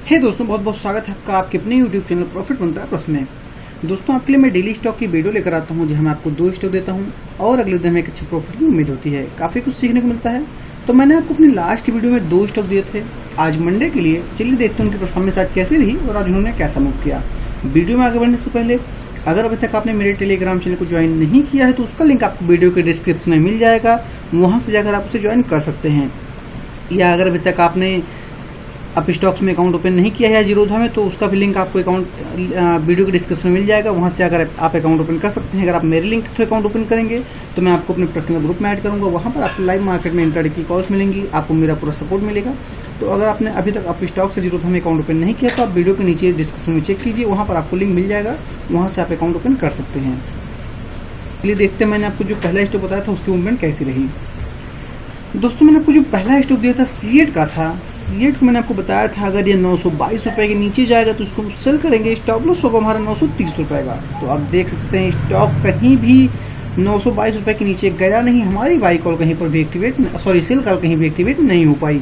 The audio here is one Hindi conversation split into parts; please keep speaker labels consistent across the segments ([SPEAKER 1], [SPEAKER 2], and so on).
[SPEAKER 1] हे दोस्तों, बहुत बहुत स्वागत है आपका आपके अपने YouTube चैनल प्रॉफिट बनता है प्लस में। दोस्तों, आपके लिए मैं डेली स्टॉक की वीडियो लेकर आता हूं, जहां मैं आपको 2 स्टॉक देता हूं और अगले दिन में एक अच्छे प्रॉफिट की उम्मीद होती है। काफी कुछ सीखने को मिलता है। तो मैंने आपको अपनी लास्ट वीडियो में 2 स्टॉक दिए थे आज मंडे के लिए। चलिए देखते हैं उनकी परफॉर्मेंस आज कैसी रही और आज उन्होंने कैसा मूव किया। वीडियो में आगे बढ़ने से पहले अगर अभी तक आपने मेरे टेलीग्राम चैनल को ज्वाइन नहीं किया है तो उसका लिंक आपको वीडियो के डिस्क्रिप्शन में मिल जाएगा, वहां से जाकर आप उसे ज्वाइन कर सकते हैं। या अगर अभी तक आपने UPSTOX में अकाउंट ओपन नहीं किया है zerodha में, तो उसका भी लिंक आपको अकाउंट वीडियो के डिस्क्रिप्शन में मिल जाएगा, वहां से अगर आप अकाउंट ओपन कर सकते हैं। अगर आप मेरे लिंक थ्रू अकाउंट ओपन करेंगे तो मैं आपको अपने पर्सनल ग्रुप में ऐड करूंगा, वहां पर आपको लाइव मार्केट में इंट्राडे की कॉल्स मिलेंगी, आपको मेरा पूरा सपोर्ट मिलेगा। तो अगर आपने अभी तक UPSTOX से zerodha में अकाउंट ओपन नहीं किया तो आप वीडियो के नीचे डिस्क्रिप्शन में चेक कीजिए, वहां पर आपको लिंक मिल जाएगा, वहां से आप अकाउंट ओपन कर सकते हैं। चलिए देखते हैं मैंने आपको जो पहला स्टॉक बताया था उसकी मूवमेंट कैसी रही। दोस्तों, मैंने आपको जो पहला स्टॉक दिया था सीएट का था। सीएट को मैंने आपको बताया था अगर ये 922 रुपए के नीचे जाएगा तो उसको सेल करेंगे। स्टॉप लॉस होगा हमारा 930 रुपए का। तो आप देख सकते हैं स्टॉक कहीं भी 922 रुपए के नीचे गया नहीं। हमारी बाई कॉल कहीं पर भी एक्टिवेट सेल कॉल कहीं भी एक्टिवेट नहीं हो पाई।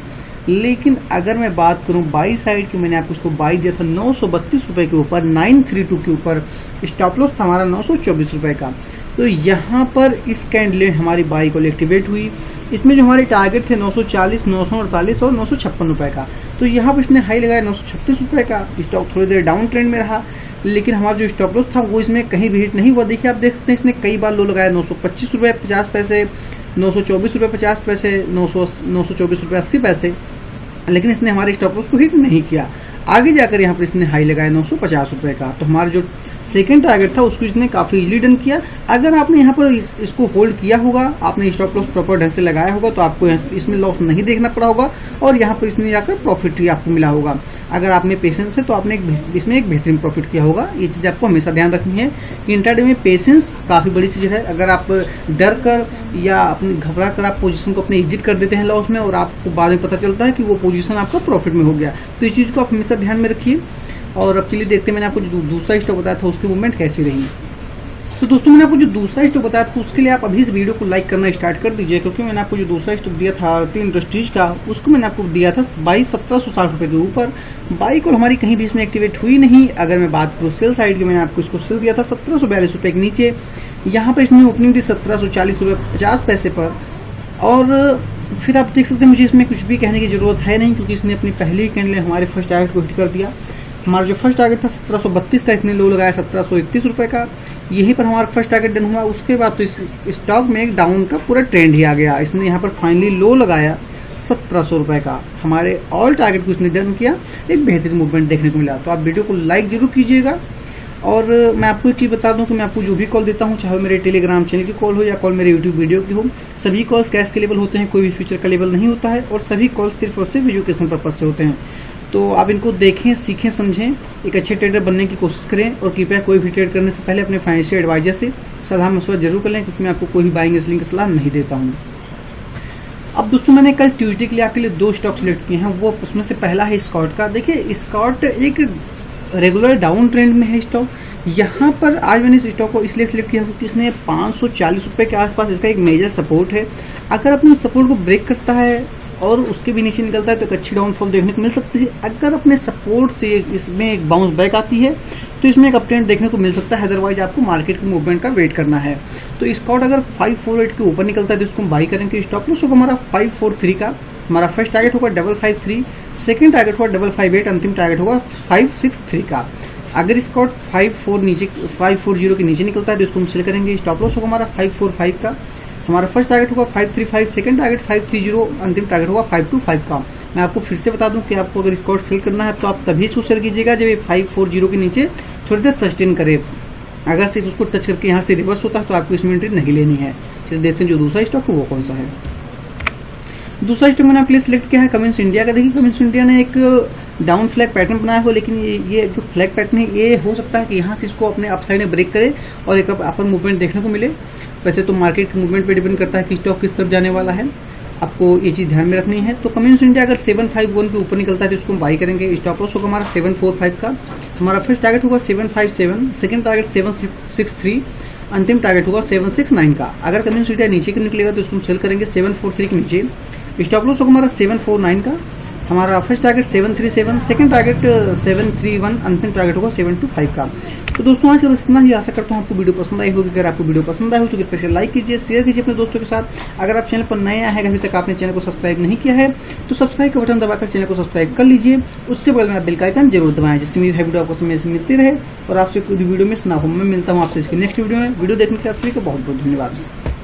[SPEAKER 1] लेकिन अगर मैं बात करूं बाई साइड की, मैंने आपको उसको बाई दिया था 932 रुपए के ऊपर, 932 के ऊपर। स्टॉप लॉस था हमारा 924 रुपए का। तो यहाँ पर इस कैंडल में हमारी बाई कॉल एक्टिवेट हुई। इसमें जो हमारे टारगेट थे 940, 948 और 956 रुपए का, तो यहाँ पर इसने हाई लगाया 936 रुपए का। स्टॉक थोड़ी देर डाउन ट्रेंड में रहा, लेकिन हमारा जो स्टॉप लॉस था वो इसमें कहीं भी हिट नहीं हुआ। देखिए आप देख सकते हैं इसने कई बार लो लगाया 925 रुपए 50 पैसे, 924 रुपए 50 पैसे, 924 रुपए 80 पैसे, लेकिन इसने हमारे स्टॉप लॉस को हिट नहीं किया। आगे जाकर यहाँ पर इसने हाई लगाया 950 रुपए का। तो हमारा जो सेकंड टारगेट था उसको इसने काफी इजीली डन किया। अगर आपने यहाँ पर इसको होल्ड किया होगा, आपने स्टॉप लॉस प्रॉपर ढंग से लगाया होगा, तो आपको इसमें लॉस नहीं देखना पड़ा होगा और यहाँ पर इसमें जाकर प्रॉफिट ही आपको मिला होगा। अगर आप में पेशेंस है तो आपने इसमें एक बेहतरीन प्रॉफिट किया होगा। ये चीज आपको हमेशा ध्यान रखनी है कि इंट्राडे में पेशेंस काफी बड़ी चीज है। अगर आप डर कर या अपने घबरा कर आप पोजीशन को अपने एग्जिट कर देते हैं लॉस में और आपको बाद में पता चलता है कि वो पोजीशन आपका प्रॉफिट में हो गया, तो इस चीज को आप हमेशा ध्यान में रखिए। और अब चलिए देखते हैं मैंने आपको जो दूसरा स्टॉक बताया था उसकी मूवमेंट कैसी रही। तो दोस्तों, मैंने आपको जो दूसरा स्टॉक बताया था उसके लिए आप अभी इस वीडियो को लाइक करना स्टार्ट कर दीजिए, क्योंकि मैंने आपको जो दूसरा स्टॉक दिया था इंडस्ट्रीज का, उसको मैंने आपको दिया था 22,1760 रुपए के ऊपर। बाई कॉल हमारी कहीं भी इसमें एक्टिवेट हुई नहीं। अगर मैं बात करूँ सेल साइड की, मैंने आपको इसको सेल दिया था 1742 रुपए के नीचे। यहाँ पर इसने ओपनिंग दी 1740 रुपए 50 पैसे पर। और फिर आप देख सकते हैं मुझे इसमें कुछ भी कहने की जरूरत है नहीं, क्योंकि इसने अपनी पहली कैंडल हमारे फर्स्ट टारगेट को हिट कर दिया। हमारा जो फर्स्ट टारगेट था 1732 का, इसने लो लगाया 1731 रुपए का। यहीं पर हमारा फर्स्ट टारगेट डन हुआ। उसके बाद तो इस स्टॉक में एक डाउन का पूरा ट्रेंड ही आ गया। इसने यहाँ पर फाइनली लो लगाया 1700 रुपए का। हमारे ऑल टारगेट को इसने डन किया, एक बेहतरीन मूवमेंट देखने को मिला। तो आप वीडियो को लाइक जरूर कीजिएगा। और मैं आपको एक चीज बता दूं कि मैं आपको जो भी कॉल देता हूं, चाहे मेरे टेलीग्राम चैनल की कॉल हो या कॉल मेरे यूट्यूब वीडियो की हो, सभी कॉल्स कैश के लेवल होते हैं, कोई भी फ्यूचर का लेवल नहीं होता है। और सभी कॉल्स सिर्फ और सिर्फ एजुकेशन पर्पज से होते हैं। तो आप इनको देखें, सीखें, समझें, एक अच्छे ट्रेडर बनने की कोशिश करें। और कृपया कोई भी ट्रेड करने से पहले अपने फाइनेंशियल एडवाइजर से सलाह मशवरा जरूर कर लें, क्योंकि मैं आपको कोई भी बाइंग सेलिंग की सलाह नहीं देता हूँ। अब दोस्तों, मैंने कल ट्यूसडे के लिए आपके लिए 2 स्टॉक सिलेक्ट किए हैं। वो उसमें से पहला है स्कॉट का। देखिए स्कॉट एक रेगुलर डाउन ट्रेंड में है स्टॉक। यहाँ पर आज मैंने इस स्टॉक को इसलिए सिलेक्ट किया क्योंकि इसने 540 रुपए के आसपास इसका एक मेजर सपोर्ट है। अगर अपने सपोर्ट को ब्रेक करता है और उसके भी नीचे निकलता है तो एक अच्छी डाउनफॉल देखने को मिल सकती है। अगर अपने सपोर्ट से इसमें एक बाउंस बैक आती है तो इसमें एक अपट्रेंड देखने को मिल सकता है। अदरवाइज आपको मार्केट के मूवमेंट का वेट करना है। तो स्कॉट अगर 548 के ऊपर निकलता है तो इसको बाई करेंगे। स्टॉप लॉस होगा हमारा 543 का। हमारा फर्स्ट टारगेट होगा 553, सेकंड टारगेट होगा 558, अंतिम टारगेट होगा 563 का। अगर स्कॉट 540 के नीचे निकलता है तो इसको हम सेल करेंगे। स्टॉप लॉस होगा हमारा 545 का। हमारा फर्स्ट टारगेट होगा 535, सेकंड टारगेट 530, अंतिम टारगेट होगा 525 का। मैं आपको फिर से बता दूं कि आपको अगर स्कॉट सेल करना है तो आप तभी इसको सेल कीजिएगा जब ये 540 के नीचे थोड़ी देर सस्टेन करे। अगर सिर्फ उसको टच करके यहाँ से रिवर्स होता है तो आपको इसमें एंट्री नहीं लेनी है। चलिए देखते हैं जो दूसरा स्टॉक है वो कौन सा है। दूसरा स्टॉक मैंने आपके लिए सिलेक्ट किया है कमिंस इंडिया का। देखिए कमिंस इंडिया ने एक डाउन फ्लैग पैटर्न बनाया हो, लेकिन ये जो फ्लैग पैटर्न है ये हो सकता है कि यहाँ से इसको अपने अपसाइड में ब्रेक करे और एक अपर मूवमेंट देखने को मिले। वैसे तो मार्केट के मूवमेंट पे डिपेंड करता है कि स्टॉक किस तरफ जाने वाला है, आपको ये चीज ध्यान में रखनी है। तो कमिंस इंडिया अगर 751 के ऊपर निकलता है तो इसको हम बाई करेंगे। स्टॉप लॉस होगा हमारा 745 का। हमारा फर्स्ट टारगेट होगा 757, सेकंड टारगेट 763, अंतिम टारगेट होगा 769 का। अगर कमिंस इंडिया नीचे के निकलेगा तो इसको हम सेल करेंगे 743 के नीचे। स्टॉप लॉस होगा हमारा 749 का। हमारा फर्स्ट टारगेट 737, सेकंड टारगेट 731, अंतिम टारगेट होगा 725 का। तो दोस्तों आज का बस इतना ही। आशा करता हूँ आपको वीडियो पसंद आई होगी। अगर आपको वीडियो पसंद आई हो तो कृपया से लाइक कीजिए, शेयर कीजिए अपने दोस्तों के साथ। अगर आप चैनल पर नए आए हैं, अभी तक आपने चैनल को सब्सक्राइब नहीं किया है तो सब्सक्राइब का बटन दबाकर चैनल को सब्सक्राइब कर लीजिए। उसके बगल में बेल का आइकन जरूर दबाएं, जिससे मेरी वीडियो आपको समय से मिलती रहे और आपसे कोई वीडियो मिस ना हो। मैं मिलता हूँ आपसे इसकी नेक्स्ट वीडियो में। वीडियो देखने के लिए आप सभी का बहुत बहुत धन्यवाद।